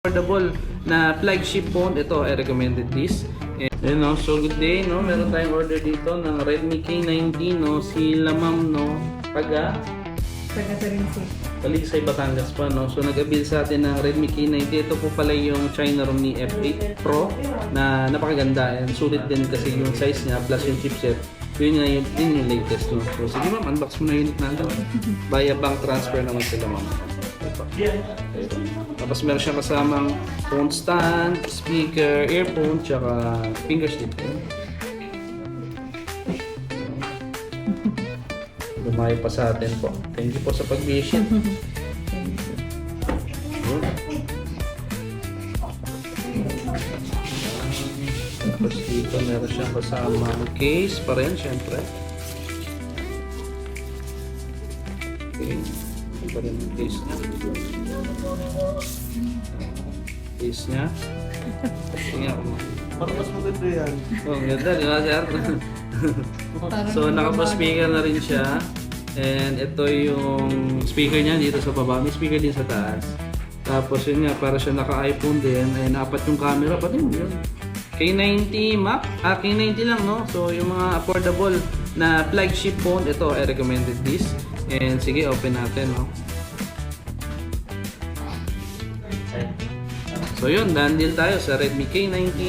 Affordable na flagship phone. Ito, I recommended this. And no, so good day, no? Meron tayong order dito ng Redmi K90, no? Sila ma'am, no? Taga Talisay, Batangas pa, no? So nag-avail sa atin ng Redmi K90. Ito po pala yung China ROM ni F8 Pro na napakaganda and sulit din kasi yung size niya plus yung chipset. Yun nga yung latest, no? So sige ma'am, unbox mo na unit natin. Via bank transfer naman sila ma'am. Tapos meron siyang kasamang phone stand, speaker, earphone, tsaka finger slip. Lumayo pa sa atin po. Thank you po sa pag-visit. Tapos dito meron siyang kasamang case pa rin, syempre. Okay. Pa rin yung case niya. Case niya. Tingnan ko. Parang mas maganda yan. Oh, ganda, di ba, sir? So, naka-post speaker na rin siya. And ito yung speaker niya dito sa baba. May speaker din sa taas. Tapos yun nga, para siya naka-iPhone din. And apat yung camera pa din yun. K90 Mac. K90 lang, no? So, yung mga affordable na flagship phone, ito, I recommended this. And sige, open natin, no? So yun, done deal tayo sa Redmi K90.